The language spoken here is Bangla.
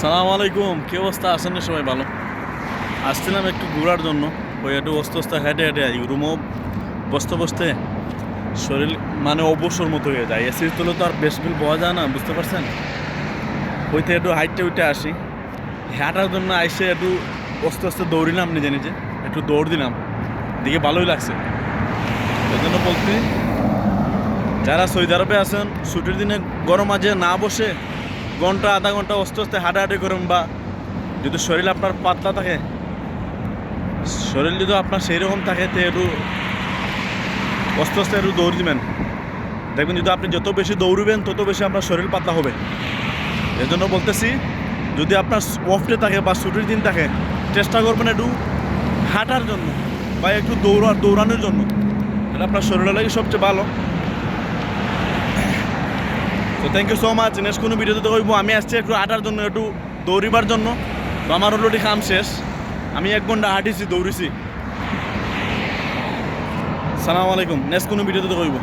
সালাম আলাইকুম, কি অবস্থা? আছেন না সবাই ভালো? আসছিলাম একটু ঘোরার জন্য, ওই একটু অস্তে হেঁটে হেঁটে আই রুমও বসতে বসতে শরীর মানে অবসর মতো হয়ে যায়। এসির তলে তো আর বেশ বিল পাওয়া যায় না, বুঝতে পারছেন? হইতে একটু হাইটে উইটে আসি, হাঁটার জন্য আইসে একটু আস্তে আস্তে দৌড়িলাম, নিজে নিজে একটু দৌড় দিলাম, দিকে ভালোই লাগছে। এই জন্য বলতে, যারা সৌদি আরবে আছেন ছুটির দিনে গরম মাঝে না বসে ঘন্টা আধা ঘন্টা আস্তে আস্তে হাঁটাহাঁটি করুন, বা যদি শরীর আপনার পাতলা থাকে, শরীর যদি আপনার সেই রকম থাকে, তো একটু আস্তে আস্তে একটু দৌড় দিবেন। দেখবেন যদি আপনি যত বেশি দৌড়বেন তত বেশি আপনার শরীর পাতলা হবে। এই জন্য বলতেছি, যদি আপনার অফ ডে থাকে বা ছুটির দিন থাকে, চেষ্টা করবেন একটু হাঁটার জন্য বা একটু দৌড়ানোর জন্য। এটা আপনার শরীরের লাগে সবচেয়ে ভালো। তো thank you so much. Next কোনো ভিডিওতে কইব আমি আসছি একটু হাঁটার জন্য, একটু দৌড়িবার জন্য। তো আমার অলরেডি কাম শেষ, আমি 1 ঘন্টা হাঁটিছি, দৌড়িছি। সালাম আলাইকুম, নেক্সট কোনো ভিডিওতে কইব।